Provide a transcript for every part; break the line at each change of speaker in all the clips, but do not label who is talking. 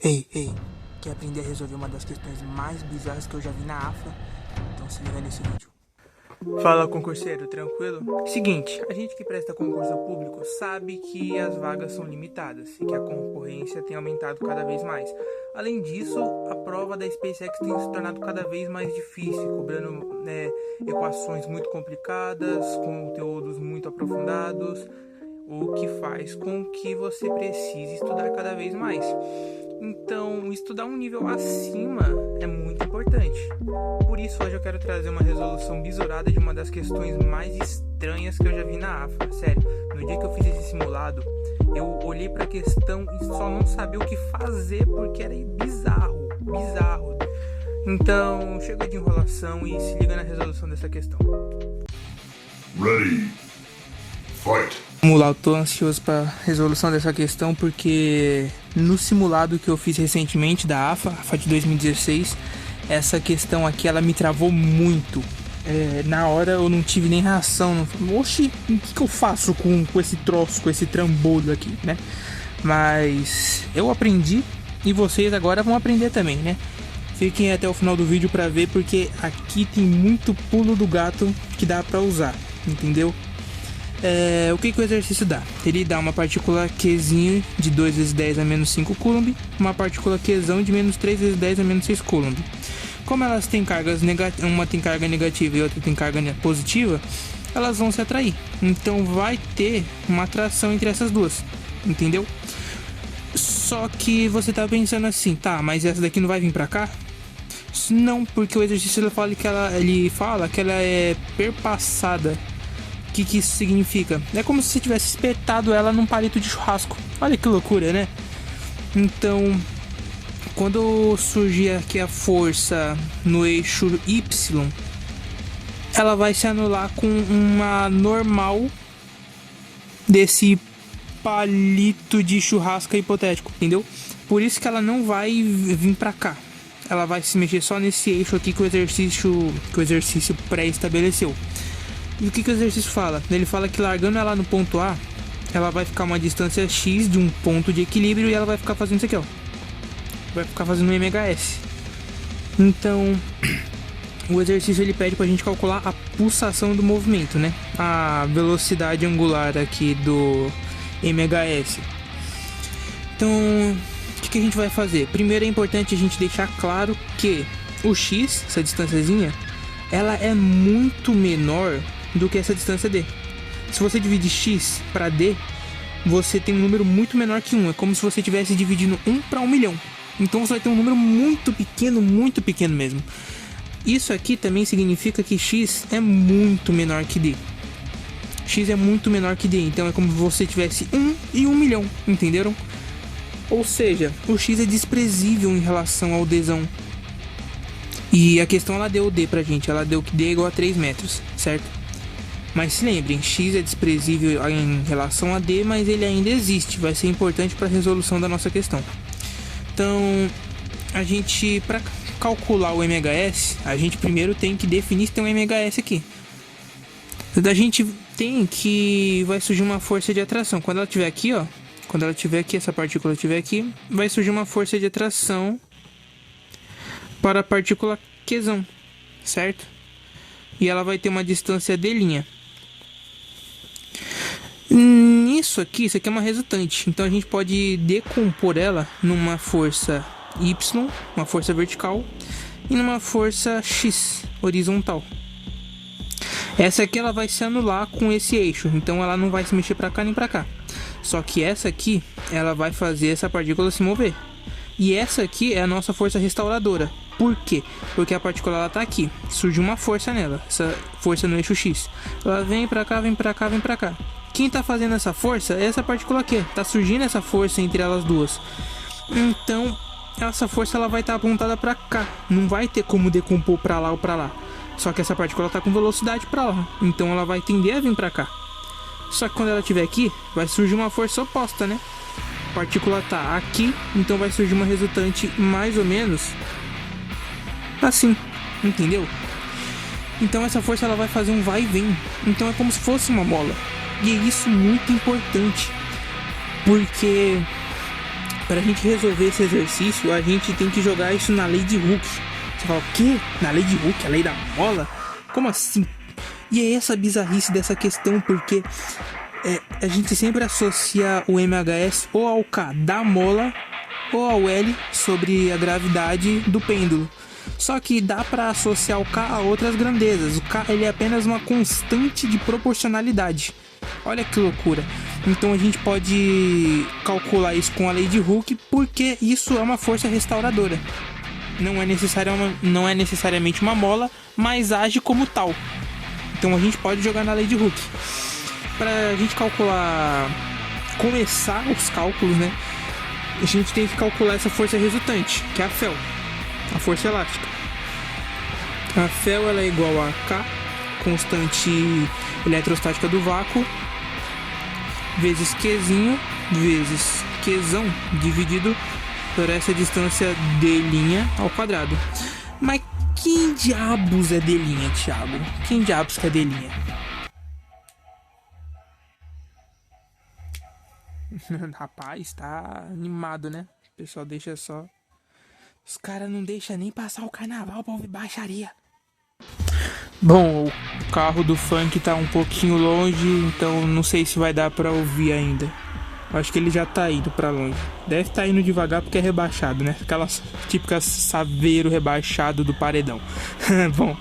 Ei, quer aprender a resolver uma das questões mais bizarras que eu já vi na AFA? Então se liga nesse vídeo. Fala, concurseiro, tranquilo? Seguinte, a gente que presta concurso público sabe que as vagas são limitadas e que a concorrência tem aumentado cada vez mais. Além disso, a prova da SpaceX tem se tornado cada vez mais difícil, cobrando equações muito complicadas, conteúdos muito aprofundados, o que faz com que você precise estudar cada vez mais. Então, estudar um nível acima é muito importante. Por isso, hoje eu quero trazer uma resolução bisurada de uma das questões mais estranhas que eu já vi na AFA. Sério, no dia que eu fiz esse simulado, eu olhei para a questão e só não sabia o que fazer porque era bizarro. Então, chega de enrolação e se liga na resolução dessa questão.
Ready. Fight.
Vamos lá, eu tô ansioso para resolução dessa questão porque no simulado que eu fiz recentemente da AFA de 2016, essa questão aqui ela me travou muito. Na hora eu não tive nem reação, oxi, o que eu faço com esse troço, com esse trambolho aqui, né? Mas eu aprendi e vocês agora vão aprender também, né? Fiquem até o final do vídeo para ver, porque aqui tem muito pulo do gato que dá para usar, entendeu? O que o exercício dá? Ele dá uma partícula Qzinho de 2 vezes 10 a menos 5 Coulomb, uma partícula Qzão de menos 3 vezes 10 a menos 6 Coulomb. Como elas têm cargas negativas, uma tem carga negativa e outra tem carga positiva, elas vão se atrair. Então vai ter uma atração entre essas duas, entendeu? Só que você tá pensando assim, tá, mas essa daqui não vai vir pra cá? Não, porque o exercício ele fala que ela é perpassada. O que isso significa? É como se você tivesse espetado ela num palito de churrasco. Olha que loucura, né? Então, quando surgir aqui a força no eixo Y, ela vai se anular com uma normal desse palito de churrasco hipotético, entendeu? Por isso que ela não vai vir pra cá. Ela vai se mexer só nesse eixo aqui que o exercício pré-estabeleceu. E o que o exercício fala? Ele fala que largando ela no ponto A, ela vai ficar uma distância X de um ponto de equilíbrio e ela vai ficar fazendo isso aqui, ó. Vai ficar fazendo um MHS. Então, o exercício ele pede pra gente calcular a pulsação do movimento, né? A velocidade angular aqui do MHS. Então, o que a gente vai fazer? Primeiro é importante a gente deixar claro que o X, essa distânciazinha, ela é muito menor do que essa distância D. Se você dividir X para D, você tem um número muito menor que 1. É como se você estivesse dividindo 1 para 1 milhão. Então você vai ter um número muito pequeno mesmo. Isso aqui também significa que X é muito menor que D. X é muito menor que D, então é como se você tivesse 1 e 1 milhão, entenderam? Ou seja, o X é desprezível em relação ao Dzão. E a questão ela deu o D pra gente, ela deu que D é igual a 3 metros, certo? Mas se lembrem, X é desprezível em relação a D, mas ele ainda existe, vai ser importante para a resolução da nossa questão. Então, para calcular o MHS, a gente primeiro tem que definir se tem um MHS aqui. A gente tem que vai surgir uma força de atração. Quando ela estiver aqui, ó, essa partícula estiver aqui, vai surgir uma força de atração para a partícula Qzão, certo? E ela vai ter uma distância D'. Isso aqui é uma resultante. Então a gente pode decompor ela numa força Y, uma força vertical, e numa força X, horizontal. Essa aqui ela vai se anular com esse eixo, então ela não vai se mexer para cá nem para cá. Só que essa aqui, ela vai fazer essa partícula se mover. E essa aqui é a nossa força restauradora. Por quê? Porque a partícula ela tá aqui, surge uma força nela, essa força no eixo X. Ela vem pra cá, vem pra cá, vem pra cá. Quem tá fazendo essa força é essa partícula aqui. Tá surgindo essa força entre elas duas. Então, essa força ela vai estar apontada pra cá. Não vai ter como decompor pra lá ou pra lá. Só que essa partícula tá com velocidade pra lá. Então ela vai tender a vir pra cá. Só que quando ela estiver aqui, vai surgir uma força oposta, né? A partícula tá aqui, então vai surgir uma resultante mais ou menos assim, entendeu? Então essa força ela vai fazer um vai e vem. Então é como se fosse uma bola. E é isso muito importante, porque Pra gente resolver esse exercício, a gente tem que jogar isso na lei de Hooke. Você fala, o quê? Na lei de Hooke? A lei da mola? Como assim? E é essa bizarrice dessa questão, porque a gente sempre associa o MHS ou ao K da mola ou ao L sobre a gravidade do pêndulo. Só que dá para associar o K a outras grandezas. O K ele é apenas uma constante de proporcionalidade. Olha que loucura. Então a gente pode calcular isso com a lei de Hooke, porque isso é uma força restauradora. Não é necessariamente uma mola, mas age como tal. Então a gente pode jogar na lei de Hooke. Para a gente calcular, começar os cálculos, né? A gente tem que calcular essa força resultante, que é a Fel, a força elástica. A Fel ela é igual a K, constante eletrostática do vácuo, vezes Qzinho, vezes Qzão, dividido por essa distância d' ao quadrado. Mas quem diabos é d', Thiago? Quem diabos que é d'? Rapaz, tá animado, né? O pessoal deixa só... Os caras não deixam nem passar o carnaval pra ouvir baixaria. Bom, o carro do funk tá um pouquinho longe, então não sei se vai dar pra ouvir ainda. Acho que ele já tá indo pra longe. Deve tá indo devagar porque é rebaixado, né? Aquela típica saveiro rebaixado do paredão. Bom,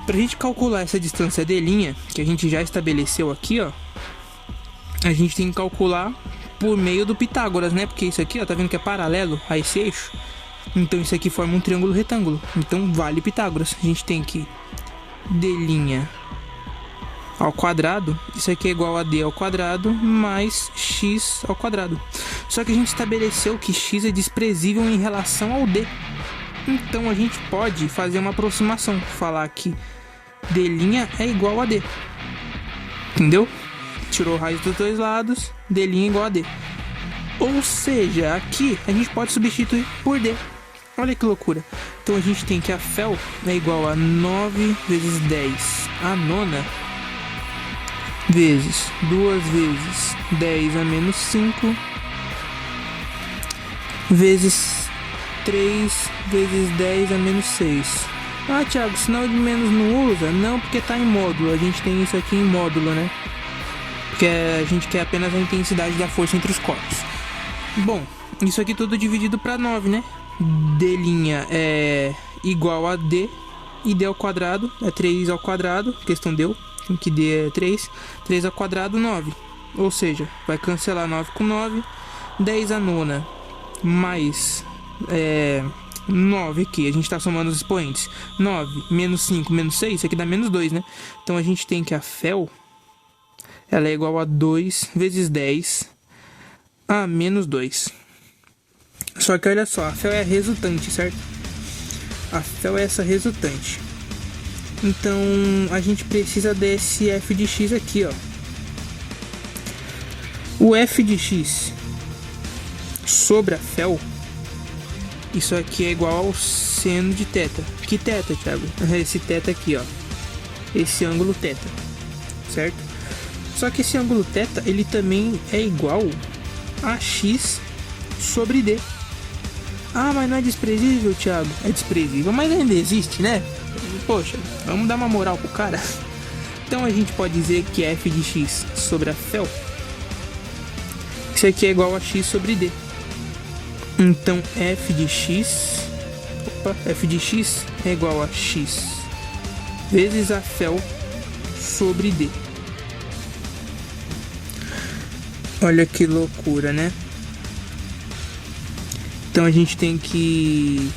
pra gente calcular essa distância d', que a gente já estabeleceu aqui, ó, a gente tem que calcular por meio do Pitágoras, né? Porque isso aqui, ó, tá vendo que é paralelo a esse eixo? Então isso aqui forma um triângulo retângulo. Então vale Pitágoras. A gente tem que d' ao quadrado, isso aqui é igual a d ao quadrado mais x ao quadrado. Só que a gente estabeleceu que x é desprezível em relação ao d. Então a gente pode fazer uma aproximação, falar que d' é igual a d. Entendeu? Tirou raiz dos dois lados, d' é igual a d. Ou seja, aqui a gente pode substituir por d. Olha que loucura. Então a gente tem que a Fel é igual a 9 vezes 10 a nona vezes 2 vezes 10 a menos 5 vezes 3 vezes 10 a menos 6. Ah, Thiago, sinal de menos não usa? Não, porque tá em módulo. A gente tem isso aqui em módulo, né? Porque a gente quer apenas a intensidade da força entre os corpos. Bom, isso aqui tudo dividido para 9, né? D' é igual a d, e d ao quadrado é 3 ao quadrado, questão deu, que d é 3, 3 ao quadrado 9, ou seja, vai cancelar 9 com 9, 10 a nona mais 9 aqui, a gente está somando os expoentes, 9 menos 5 menos 6, isso aqui dá menos 2, né? Então a gente tem que a Fel ela é igual a 2 vezes 10 a menos 2. Só que olha só, a Fel é a resultante, certo? A Fel é essa resultante. Então a gente precisa desse f de x aqui, ó. O f de x sobre a Fel, isso aqui é igual ao seno de θ. Que θ, Thiago? Esse θ aqui, ó. Esse ângulo θ, certo? Só que esse ângulo θ, ele também é igual a x sobre d. Ah, mas não é desprezível, Thiago? É desprezível, mas ainda existe, né? Poxa, vamos dar uma moral pro cara. Então a gente pode dizer que f de x sobre a Fel, isso aqui é igual a x sobre d. Então f de x é igual a x vezes a Fel sobre d. Olha que loucura, né? Então a gente tem que...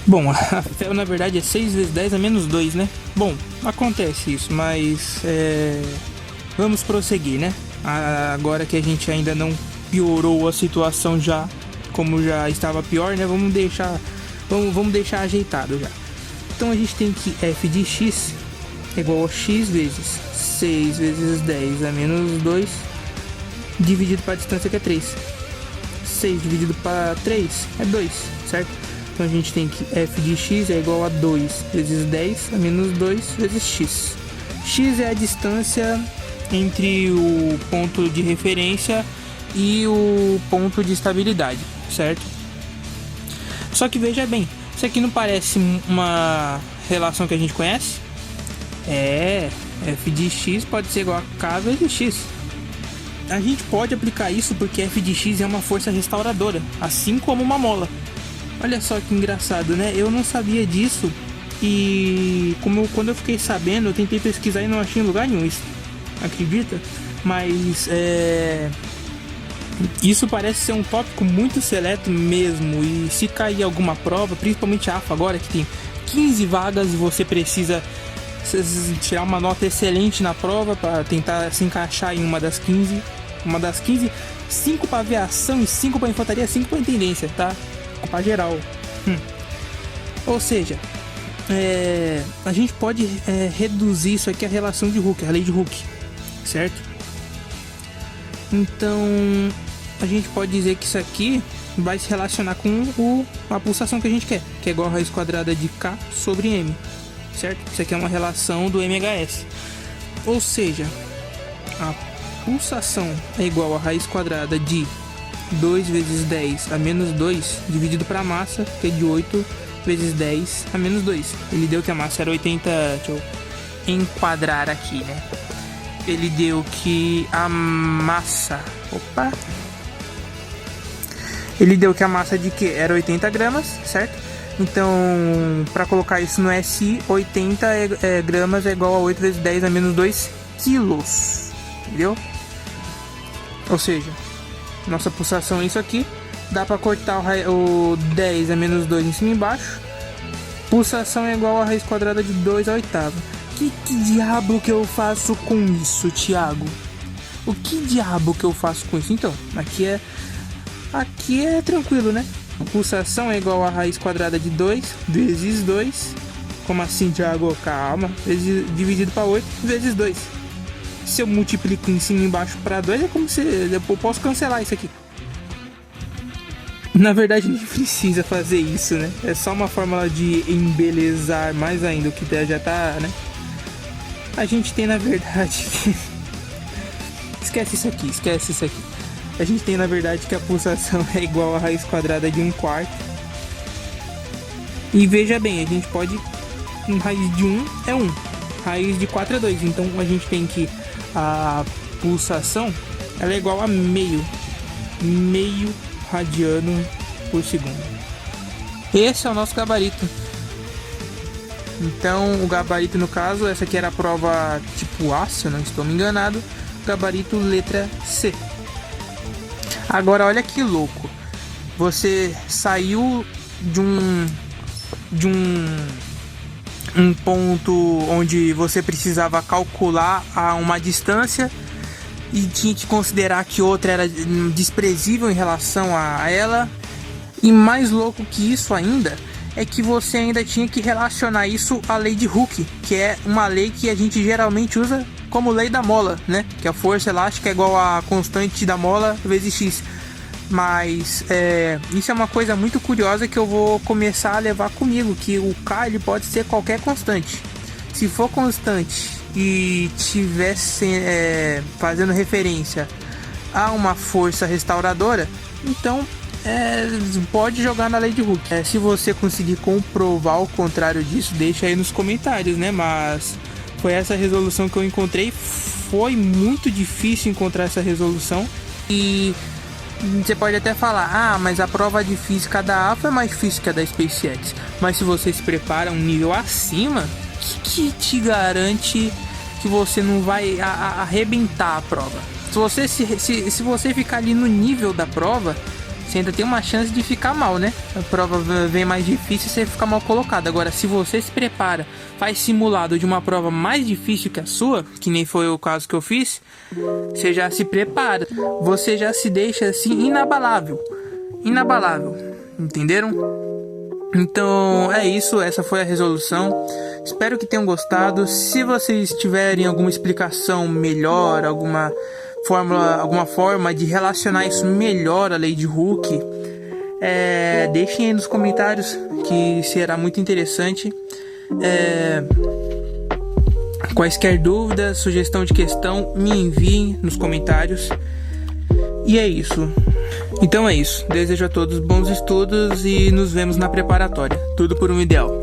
Bom, a Fel na verdade é 6 vezes 10 a menos 2, né? Bom, acontece isso, mas vamos prosseguir, né? Agora que a gente ainda não piorou a situação já, como já estava pior, né? Vamos deixar ajeitado já. Então a gente tem que f de x é igual a x vezes 6 vezes 10 a menos 2 dividido para a distância que é 3. 6 dividido para 3 é 2, certo? Então a gente tem que f de x é igual a 2 vezes 10 a menos 2 vezes x. X é a distância entre o ponto de referência e o ponto de estabilidade, certo? Só que veja bem, isso aqui não parece uma relação que a gente conhece? F de x pode ser igual a K vezes x. A gente pode aplicar isso porque F de x é uma força restauradora, assim como uma mola. Olha só que engraçado, né? Eu não sabia disso e quando eu fiquei sabendo, eu tentei pesquisar e não achei em lugar nenhum isso. Acredita? Mas isso parece ser um tópico muito seleto mesmo. E se cair alguma prova, principalmente a AFA agora, que tem 15 vagas e você precisa tirar uma nota excelente na prova para tentar se encaixar em uma das 15, 5 para aviação e 5 para infantaria, 5 para intendência, tá? Para geral. Ou seja, a gente pode reduzir isso aqui à relação de Hooke, a lei de Hooke, certo? Então a gente pode dizer que isso aqui vai se relacionar com a pulsação que a gente quer, que é igual a raiz quadrada de K sobre M, certo? Isso aqui é uma relação do MHS. Ou seja, a pulsação é igual a raiz quadrada de 2 vezes 10 a menos 2 dividido para a massa, que é de 8 vezes 10 a menos 2. Ele deu que a massa era 80... Deixa eu enquadrar aqui, né? Ele deu que a massa... Ele deu que a massa de que era 80 gramas, certo? Então, para colocar isso no SI, 80 gramas é igual a 8 vezes 10 a menos 2 quilos. Entendeu? Ou seja, nossa pulsação é isso aqui. Dá para cortar o 10 a menos 2 em cima e embaixo. Pulsação é igual a raiz quadrada de 2 à oitava. Que diabo que eu faço com isso, Thiago? O que diabo que eu faço com isso? Então, aqui é tranquilo, né? Pulsação é igual a raiz quadrada de 2 vezes 2. Como assim, Thiago? Calma. Dividido para 8 vezes 2. Se eu multiplico em cima e embaixo para 2, é como se eu posso cancelar isso aqui. Na verdade, nem precisa fazer isso, né? É só uma fórmula de embelezar mais ainda o que já tá, né? A gente tem, na verdade... Esquece isso aqui. A gente tem, na verdade, que a pulsação é igual a raiz quadrada de 1/4. E veja bem, a gente pode... Raiz de 1 é 1. Raiz de 4 é 2. Então, a gente tem que... A pulsação, ela é igual a meio radiano por segundo. Esse é o nosso gabarito. Então, o gabarito, no caso, essa aqui era a prova tipo A, se eu não estou me enganado. Gabarito letra C. Agora, olha que louco. Você saiu de um ponto onde você precisava calcular uma distância e tinha que considerar que outra era desprezível em relação a ela. E mais louco que isso ainda é que você ainda tinha que relacionar isso à lei de Hooke, que é uma lei que a gente geralmente usa como lei da mola, né? Que a força elástica é igual a constante da mola vezes x. Mas isso é uma coisa muito curiosa que eu vou começar a levar comigo, que o K ele pode ser qualquer constante. Se for constante e tivesse fazendo referência a uma força restauradora, então pode jogar na lei de Hooke. Se você conseguir comprovar o contrário disso, deixa aí nos comentários, né? Mas foi essa resolução que eu encontrei. Foi muito difícil encontrar essa resolução. E você pode até falar, mas a prova de física da AFA é mais difícil que a da SpaceX. Mas se você se prepara um nível acima, que te garante que você não vai arrebentar a prova? Se você ficar ali no nível da prova, você ainda tem uma chance de ficar mal, né? A prova vem mais difícil e você fica mal colocado. Agora, se você se prepara, faz simulado de uma prova mais difícil que a sua, que nem foi o caso que eu fiz, você já se prepara. Você já se deixa assim inabalável. Entenderam? Então é isso, essa foi a resolução. Espero que tenham gostado. Se vocês tiverem alguma explicação melhor, alguma forma de relacionar isso melhor à lei de Hooke, deixem aí nos comentários, que será muito interessante. Quaisquer dúvidas, sugestão de questão, me enviem nos comentários. E é isso. Então é isso. Desejo a todos bons estudos e nos vemos na preparatória. Tudo por um ideal.